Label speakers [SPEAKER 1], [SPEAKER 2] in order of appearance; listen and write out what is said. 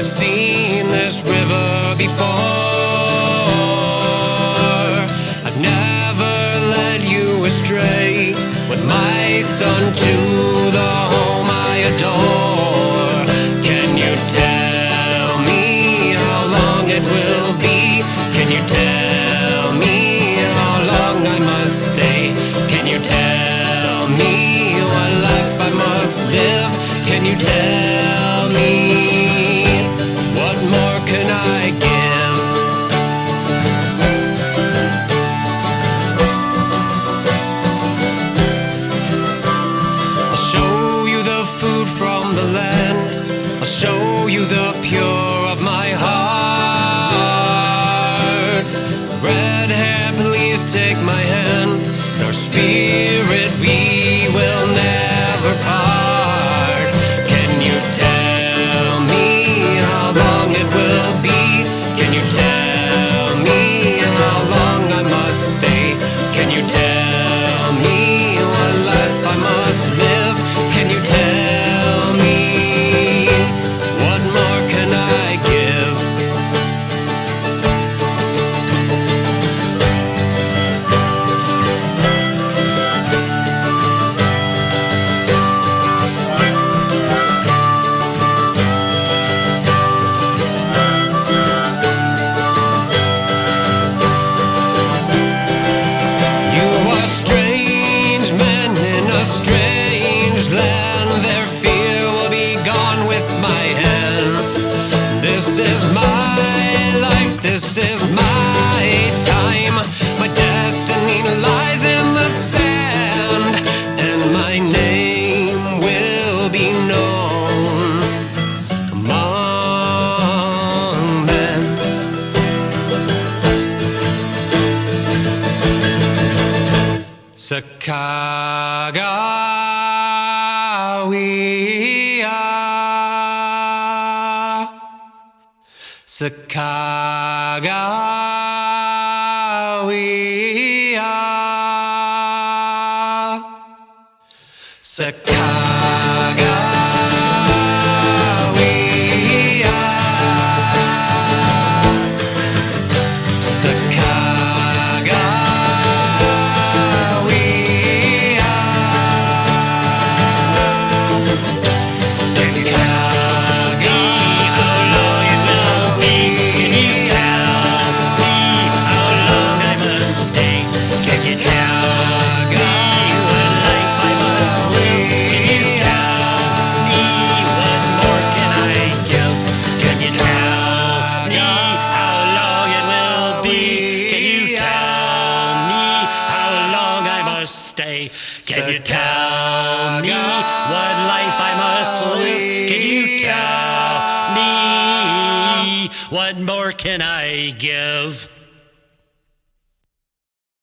[SPEAKER 1] seen this river before. I've never led you astray with my son to the home I adore. Can you tell me how long it will be? Can you tell me how long I must stay? Can you tell me what life I must live? Can you tell me what more can I give? I'll show you the food from the land. I'll show you the pure of my heart. Red hair, please take my hand. In our spirit we will never part. Can you tell me how long it will be? Can you tell me how long I must stay? Can you tell me what life I must live? Can you tell me what more can I give? You are strange men in a strange land. Their fear will be gone with my hand. This is my life, this is my time. My destiny lies in the sand, and my name will be known among men. Sakagawea, Can you tell me what life I must live? Can you tell me what more can I give?